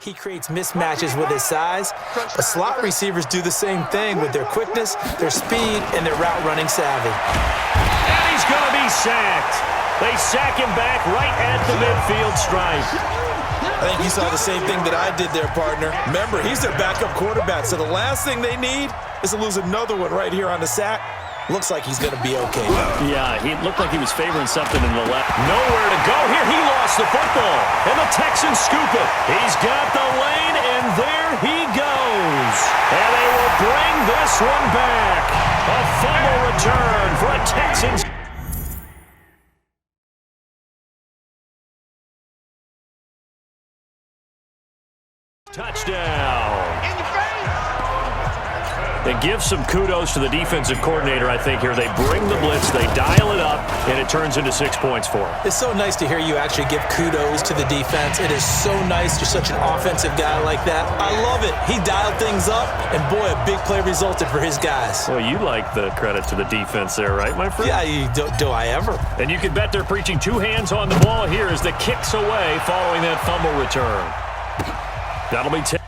He creates mismatches with his size, but slot receivers do the same thing with their quickness, their speed, and their route running savvy. And he's going to be sacked. They sack him back right at the midfield stripe. I think you saw the same thing that I did there, partner. Remember, he's their backup quarterback, so the last thing they need is to lose another one right here on the sack. Looks like he's going to be okay. Yeah, he looked like he was favoring something in the left. Nowhere to go here. He lost the football, and the Texans scoop it. He's got the lane, and there he goes. And they will bring this one back. A fumble return for a Texans. Touchdown. They give some kudos to the defensive coordinator, I think, here. They bring the blitz, they dial it up, and it turns into 6 points for them. It's so nice to hear you actually give kudos to the defense. It is so nice you're such an offensive guy like that. I love it. He dialed things up, and boy, a big play resulted for his guys. Well, you like the credit to the defense there, right, my friend? Yeah, do I ever. And you can bet they're preaching 2 hands on the ball here as the kick's away following that fumble return. That'll be 10.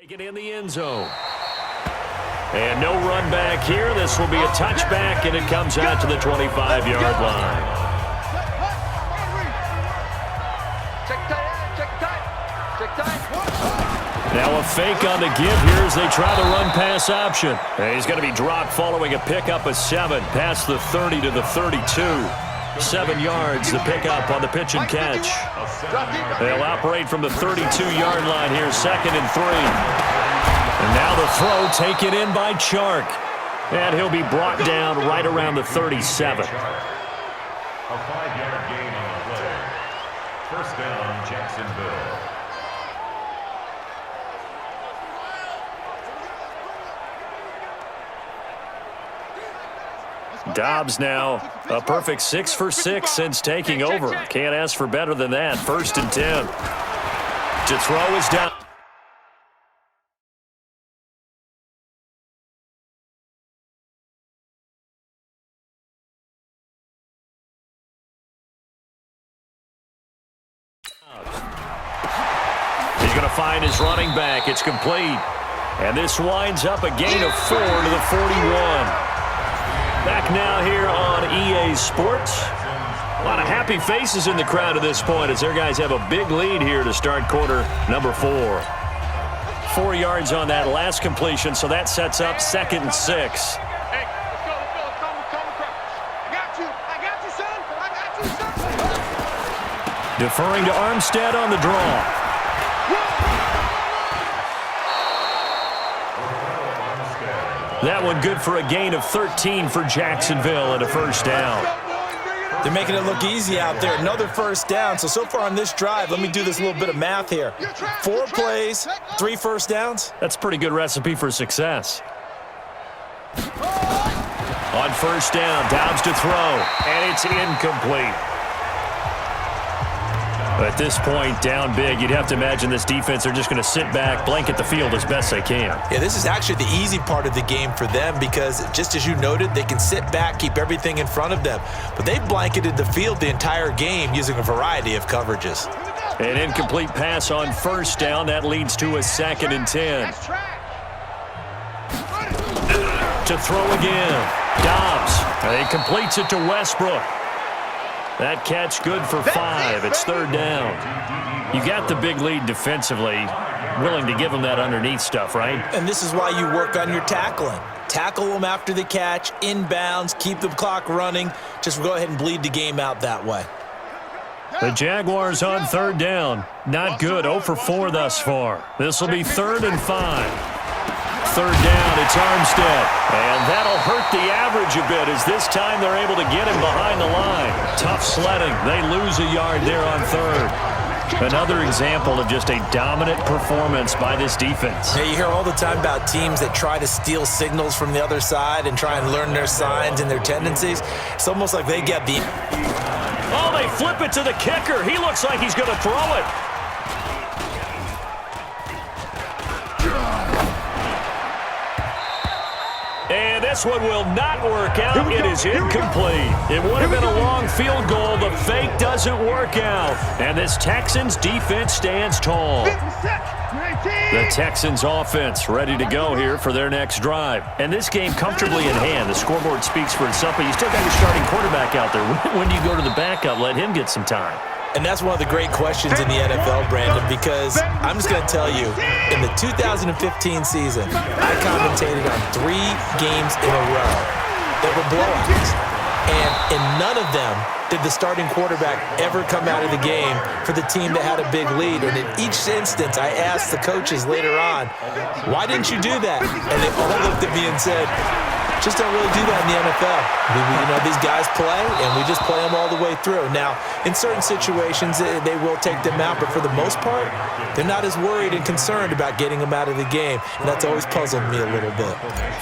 Take it in the end zone. And no run back here. This will be a touchback, and it comes out to the 25-yard line. Now a fake on the give here as they try the run-pass option. And he's going to be dropped following a pickup of 7 past the 30 to the 32. 7 yards, the pickup on the pitch and catch. They'll operate from the 32-yard line here, 2nd and 3. And now the throw taken in by Chark. And he'll be brought down right around the 37. A 5-yard gain on the play. First down, Jacksonville. Dobbs now a perfect 6 for 6 since taking over. Can't ask for better than that. 1st and 10. To throw is down. He's going to find his running back. It's complete. And this winds up a gain of 4 to the 41. Back now here on EA Sports. A lot of happy faces in the crowd at this point as their guys have a big lead here to start quarter number 4. 4 yards on that last completion, so that sets up 2nd and 6. Hey, let's go. Come across. I got you, son. Deferring to Armstead on the draw. That one good for a gain of 13 for Jacksonville and a 1st down. They're making it look easy out there. Another 1st down. So far on this drive, let me do this little bit of math here. 4 plays, 3 1st downs. That's a pretty good recipe for success. On 1st down, Dobbs to throw, and it's incomplete. At this point, down big, you'd have to imagine this defense are just going to sit back, blanket the field as best they can. Yeah, this is actually the easy part of the game for them because, just as you noted, they can sit back, keep everything in front of them. But they've blanketed the field the entire game using a variety of coverages. An incomplete pass on 1st down. That leads to a 2nd and 10. To throw again. Dobbs. He completes it to Westbrook. That catch good for 5. It's 3rd down. You got the big lead defensively. Willing to give them that underneath stuff, right? And this is why you work on your tackling. Tackle them after the catch, inbounds, keep the clock running. Just go ahead and bleed the game out that way. The Jaguars on 3rd down. Not good. 0 for 4 thus far. This will be 3rd and 5. 3rd down, it's Armstead. And that'll hurt the average a bit as this time they're able to get him behind the line. Tough sledding. They lose a yard there on 3rd. Another example of just a dominant performance by this defense. Yeah, you hear all the time about teams that try to steal signals from the other side and try and learn their signs and their tendencies. It's almost like they get the... Oh, they flip it to the kicker. He looks like he's going to throw it. And this one will not work out. It is incomplete. It would have been a long field goal. The fake doesn't work out. And this Texans defense stands tall. The Texans offense ready to go here for their next drive. And this game comfortably in hand. The scoreboard speaks for itself, but you still got your starting quarterback out there. When do you go to the backup? Let him get some time. And that's one of the great questions in the NFL, Brandon, because I'm just going to tell you, in the 2015 season, I commentated on 3 games in a row that were blowouts. And in none of them did the starting quarterback ever come out of the game for the team that had a big lead. And in each instance, I asked the coaches later on, why didn't you do that? And they all looked at me and said, just don't really do that in the NFL. You know, these guys play, and we just play them all the way through. Now, in certain situations, they will take them out, but for the most part, they're not as worried and concerned about getting them out of the game, and that's always puzzled me a little bit.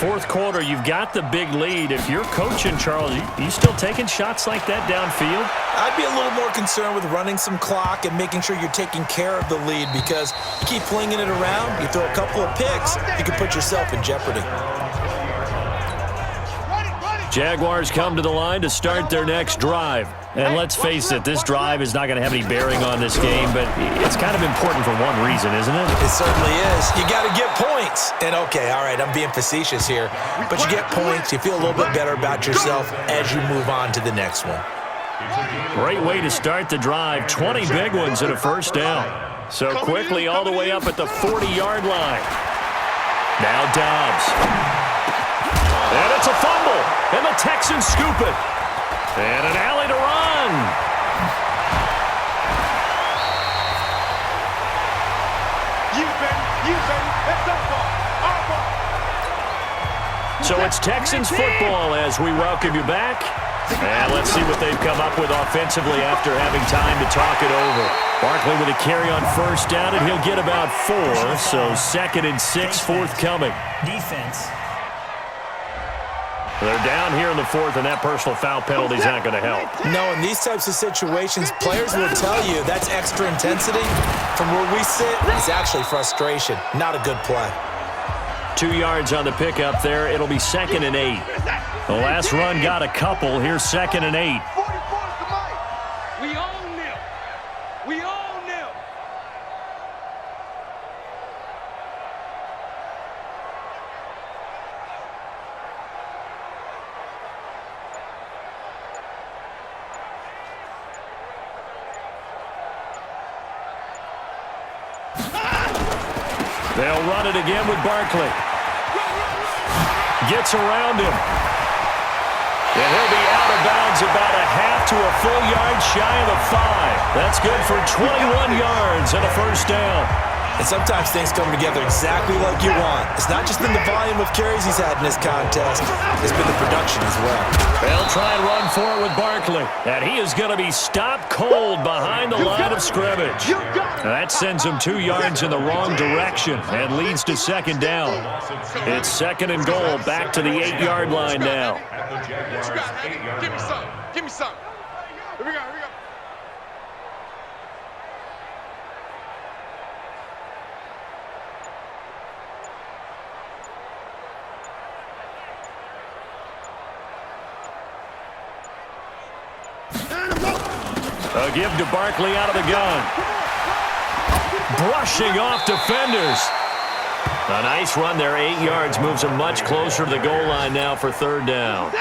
4th quarter, you've got the big lead. If you're coaching, Charles, you still taking shots like that downfield? I'd be a little more concerned with running some clock and making sure you're taking care of the lead, because you keep flinging it around, you throw a couple of picks, you can put yourself in jeopardy. Jaguars come to the line to start their next drive. And let's face it, this drive is not going to have any bearing on this game, but it's kind of important for one reason, isn't it? It certainly is. You got to get points. And okay, all right, I'm being facetious here, but you get points, you feel a little bit better about yourself as you move on to the next one. Great way to start the drive. 20 big ones and a first down. So quickly all the way up at the 40-yard line. Now Dobbs. And it's a fumble. And the Texans scoop it. And an alley to run. So it's Texans football as we welcome you back. And let's see what they've come up with offensively after having time to talk it over. Barkley with a carry on first down, and he'll get about 4. So 2nd and 6 forthcoming. Defense. They're down here in the 4th, and that personal foul penalty is not going to help. No, in these types of situations, players will tell you that's extra intensity. From where we sit, it's actually frustration. Not a good play. 2 yards on the pickup there. It'll be 2nd and 8. The last run got a couple. Here's 2nd and 8. We own them. We own them. They'll run it again with Barkley. Gets around him. And he'll be out of bounds about a half to a full yard shy of the 5. That's good for 21 yards and a first down. And sometimes things come together exactly like you want. It's not just been the volume of carries he's had in this contest. It's been the production as well. They'll try and run for it with Barkley. And he is going to be stopped cold behind the line of scrimmage. That sends him 2 yards in the wrong direction and leads to 2nd down. It's 2nd and goal, back to the 8-yard line now. Give me some. Give me some. Here we go. Here we go. A give to Barkley out of the gun. Brushing off defenders. A nice run there, 8 yards, moves him much closer to the goal line now for 3rd down.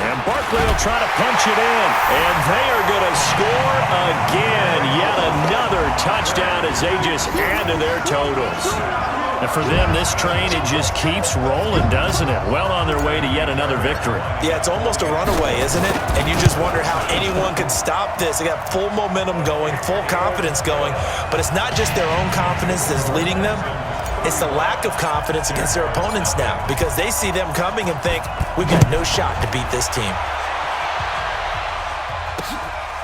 And Barkley will try to punch it in. And they are going to score again. Yet another touchdown as they just add to their totals. And for them, this train, it just keeps rolling, doesn't it? Well on their way to yet another victory. Yeah, it's almost a runaway, isn't it? And you just wonder how anyone could stop this. They got full momentum going, full confidence going. But it's not just their own confidence that's leading them. It's the lack of confidence against their opponents now because they see them coming and think, we've got no shot to beat this team.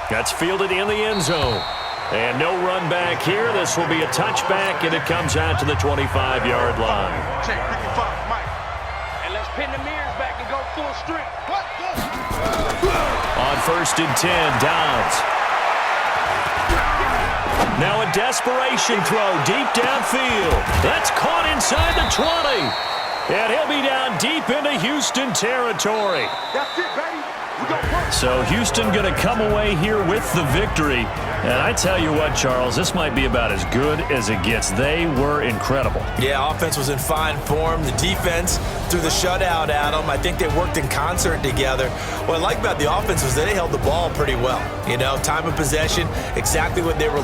That's fielded in the end zone. And no run back here. This will be a touchback, and it comes out to the 25-yard line. Check 55, Mike. And let's pin the mirrors back and go full strength. What? On 1st and 10, Dobbs. Now a desperation throw deep downfield. That's caught inside the 20. And he'll be down deep into Houston territory. That's it, baby. We go first. So Houston going to come away here with the victory. And I tell you what, Charles, this might be about as good as it gets. They were incredible. Yeah, offense was in fine form. The defense threw the shutout at them. I think they worked in concert together. What I like about the offense was that they held the ball pretty well. You know, time of possession, exactly what they were